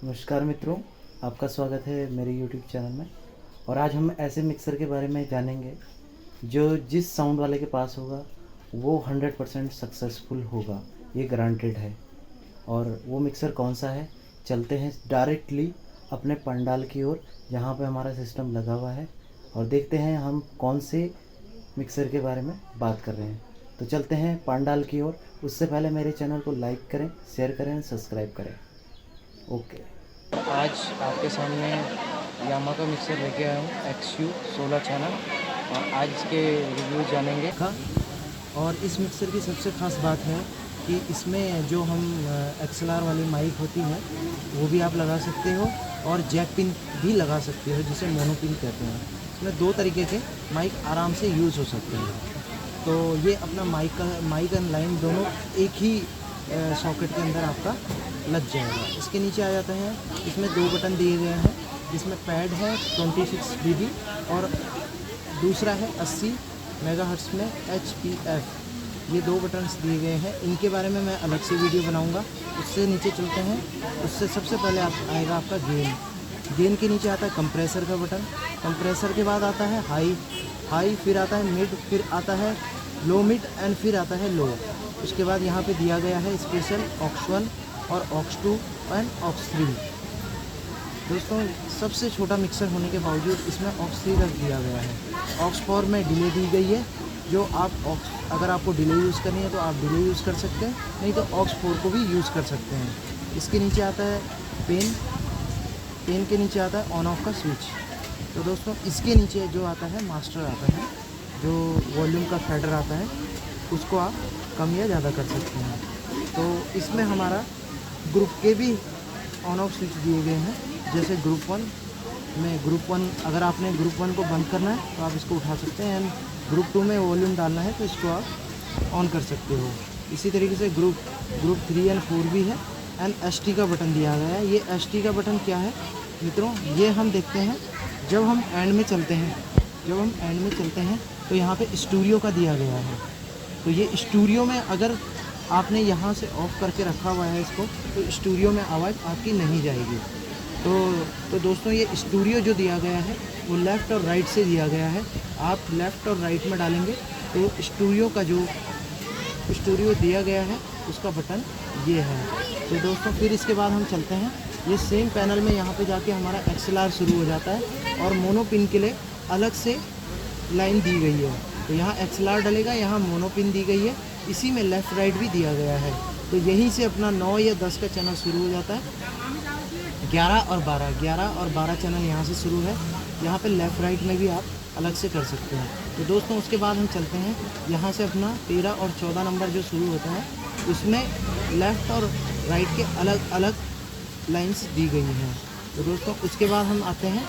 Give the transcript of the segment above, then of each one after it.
नमस्कार मित्रों, आपका स्वागत है मेरे यूट्यूब चैनल में। और आज हम ऐसे मिक्सर के बारे में जानेंगे जो जिस साउंड वाले के पास होगा वो 100% सक्सेसफुल होगा, ये गारंटेड है। और वो मिक्सर कौन सा है, चलते हैं डायरेक्टली अपने पंडाल की ओर जहाँ पे हमारा सिस्टम लगा हुआ है और देखते हैं हम कौन से मिक्सर के बारे में बात कर रहे हैं। तो चलते हैं पंडाल की ओर। उससे पहले मेरे चैनल को लाइक करें, शेयर करें, सब्सक्राइब करें। ओके। आज आपके सामने यामा का मिक्सर लेके आया हूँ, XU16 चैनल, और आज इसके रिव्यू जानेंगे। और इस मिक्सर की सबसे ख़ास बात है कि इसमें जो हम XLR वाली माइक होती है वो भी आप लगा सकते हो और जैक पिन भी लगा सकते हो, जिसे मोनो पिन कहते हैं। इसमें दो तरीके के माइक आराम से यूज़ हो सकते हैं। तो ये अपना माइक एंड लाइन दोनों एक ही सॉकेट के अंदर आपका लग जाएगा। इसके नीचे आ जाते हैं, इसमें दो बटन दिए गए हैं, जिसमें पैड है 26 dB और दूसरा है 80 मेगाहर्ट्ज़ में HPF। ये दो बटन्स दिए गए हैं, इनके बारे में मैं अलग से वीडियो बनाऊंगा। उससे नीचे चलते हैं, उससे सबसे पहले आएगा आपका गेन के नीचे आता है कंप्रेसर का बटन। कंप्रेसर के बाद आता है हाई, फिर आता है मिड, फिर आता है लो मिड एंड फिर आता है लो। उसके बाद यहाँ पे दिया गया है स्पेशल ऑक्स 1 और ऑक्स 2 एंड ऑक्स 3। दोस्तों, सबसे छोटा मिक्सर होने के बावजूद इसमें ऑक्स 3 रख दिया गया है। ऑक्स 4 में डिले दी गई है, जो आप अगर आपको डिले यूज़ करनी है तो आप डिले यूज़ कर सकते हैं, नहीं तो ऑक्स 4 को भी यूज़ कर सकते हैं। इसके नीचे आता है पेन के नीचे आता है ऑन ऑफ का स्विच। तो दोस्तों, इसके नीचे जो आता है मास्टर आता है, जो वॉल्यूम का फेडर आता है, उसको आप कम या ज़्यादा कर सकते हैं। तो इसमें हमारा ग्रुप के भी ऑन ऑफ स्विच दिए गए हैं। जैसे ग्रुप 1 अगर आपने ग्रुप 1 को बंद करना है तो आप इसको उठा सकते हैं, एंड ग्रुप 2 में वॉल्यूम डालना है तो इसको आप ऑन कर सकते हो। इसी तरीके से ग्रुप 3 एंड 4 भी है, एंड ST का बटन दिया गया है। ये ST का बटन क्या है मित्रों, ये हम देखते हैं जब हम एंड में चलते हैं तो यहाँ पे स्टूडियो का दिया गया है। तो ये स्टूडियो में अगर आपने यहाँ से ऑफ़ करके रखा हुआ है इसको, तो स्टूडियो में आवाज़ आपकी नहीं जाएगी। तो दोस्तों, ये स्टूडियो जो दिया गया है वो लेफ़्ट और राइट से दिया गया है। आप लेफ़्ट और राइट में डालेंगे तो स्टूडियो का जो स्टूडियो दिया गया है उसका बटन ये है। तो दोस्तों, फिर इसके बाद हम चलते हैं, ये सेम पैनल में यहाँ पे जाके हमारा XLR शुरू हो जाता है और मोनो पिन के लिए अलग से लाइन दी गई है। तो यहाँ XLR डलेगा, यहाँ मोनो पिन दी गई है, इसी में लेफ़्ट राइट भी दिया गया है। तो यहीं से अपना 9 या 10 का चैनल शुरू हो जाता है। 11 और 12 चैनल यहाँ से शुरू है। यहाँ पे लेफ़्ट राइट में भी आप अलग से कर सकते हैं। तो दोस्तों, उसके बाद हम चलते हैं, यहाँ से अपना 13 और 14 नंबर जो शुरू होता है उसमें लेफ़्ट और राइट के अलग अलग लाइंस दी गई हैं। तो दोस्तों, उसके बाद हम आते हैं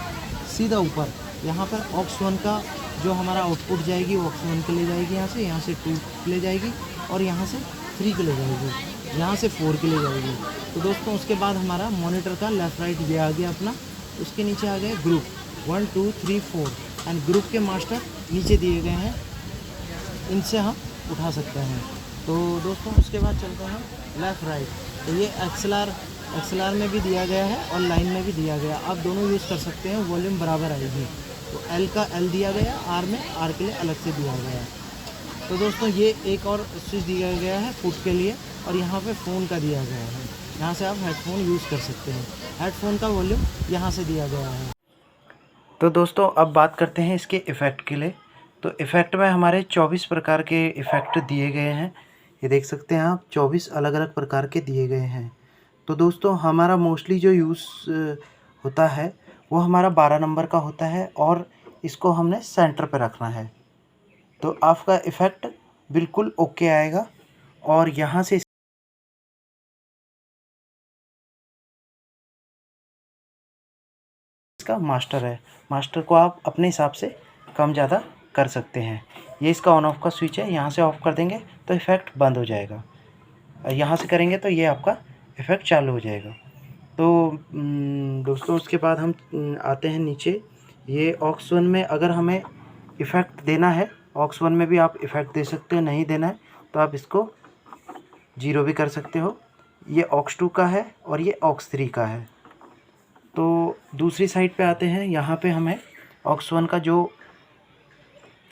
सीधा ऊपर, यहाँ पर ऑक्स 1 का जो हमारा आउटपुट जाएगी वो ऑक्स 1 के ले जाएगी, यहाँ से 2 के ले जाएगी, और यहाँ से 3 के ले जाएगी, यहाँ से 4 के ले जाएगी। तो दोस्तों, उसके बाद हमारा मॉनिटर का लेफ़्ट राइट ये आ गया अपना। उसके नीचे आ गए ग्रुप 1 2 3 4, एंड ग्रुप के मास्टर नीचे दिए गए हैं, इनसे हम उठा सकते हैं। तो दोस्तों, उसके बाद चलते हैं लेफ़्ट राइट। तो ये XLR में भी दिया गया है और लाइन में भी दिया गया, आप दोनों यूज़ कर सकते हैं, वॉल्यूम बराबर आएगी। तो L का L दिया गया, R में R के लिए अलग से दिया गया। तो दोस्तों, ये एक और स्विच दिया गया है फुट के लिए, और यहाँ पे फ़ोन का दिया गया है, यहाँ से आप हेडफोन यूज़ कर सकते हैं। हेडफोन का वॉल्यूम यहाँ से दिया गया है। तो दोस्तों, अब बात करते हैं इसके इफ़ेक्ट के लिए। तो इफ़ेक्ट में हमारे 24 प्रकार के इफ़ेक्ट दिए गए हैं, ये देख सकते हैं आप, 24 अलग अलग प्रकार के दिए गए हैं। तो दोस्तों, हमारा मोस्टली जो यूज़ होता है वो हमारा 12 नंबर का होता है, और इसको हमने सेंटर पे रखना है। तो आपका इफ़ेक्ट बिल्कुल ओके आएगा। और यहाँ से इसका मास्टर है, मास्टर को आप अपने हिसाब से कम ज़्यादा कर सकते हैं। ये इसका ऑन ऑफ का स्विच है, यहाँ से ऑफ़ कर देंगे तो इफ़ेक्ट बंद हो जाएगा, यहाँ से करेंगे तो ये आपका इफ़ेक्ट चालू हो जाएगा। तो दोस्तों, उसके बाद हम आते हैं नीचे। ये ऑक्स 1 में अगर हमें इफ़ेक्ट देना है, ऑक्स 1 में भी आप इफ़ेक्ट दे सकते हो, नहीं देना है तो आप इसको 0 भी कर सकते हो। ये ऑक्स 2 का है और ये ऑक्स 3 का है। तो दूसरी साइड पे आते हैं। यहाँ पे हमें ऑक्स 1 का जो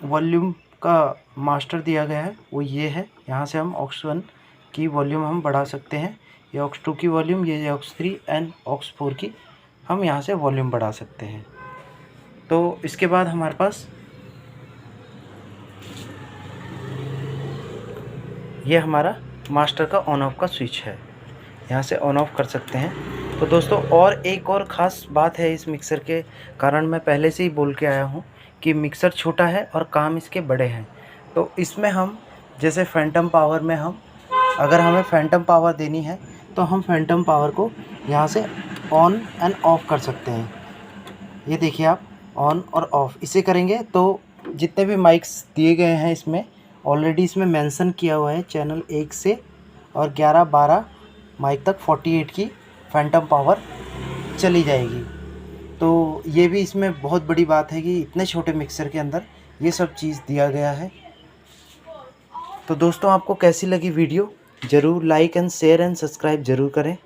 वॉल्यूम का मास्टर दिया गया है वो ये है। यहाँ से हम ऑक्स 1 की वॉल्यूम हम बढ़ा सकते हैं। ये ऑक्स 2 की वॉल्यूम, ये ऑक्स 3 एंड ऑक्स 4 की हम यहाँ से वॉल्यूम बढ़ा सकते हैं। तो इसके बाद हमारे पास ये हमारा मास्टर का ऑन ऑफ का स्विच है, यहाँ से ऑन ऑफ कर सकते हैं। तो दोस्तों और एक और ख़ास बात है इस मिक्सर के कारण, मैं पहले से ही बोल के आया हूँ कि मिक्सर छोटा है और काम इसके बड़े हैं। तो इसमें हम जैसे फैंटम पावर में हम अगर हमें फैंटम पावर देनी है तो हम फैंटम पावर को यहाँ से ऑन एंड ऑफ़ कर सकते हैं। ये देखिए आप, ऑन और ऑफ़ इसे करेंगे तो जितने भी माइक्स दिए गए हैं इसमें ऑलरेडी इसमें मेंशन किया हुआ है चैनल 1 से और 11-12 माइक तक 48 की फैंटम पावर चली जाएगी। तो ये भी इसमें बहुत बड़ी बात है कि इतने छोटे मिक्सर के अंदर ये सब चीज़ दिया गया है। तो दोस्तों आपको कैसी लगी वीडियो, ज़रूर like and share and subscribe ज़रूर करें।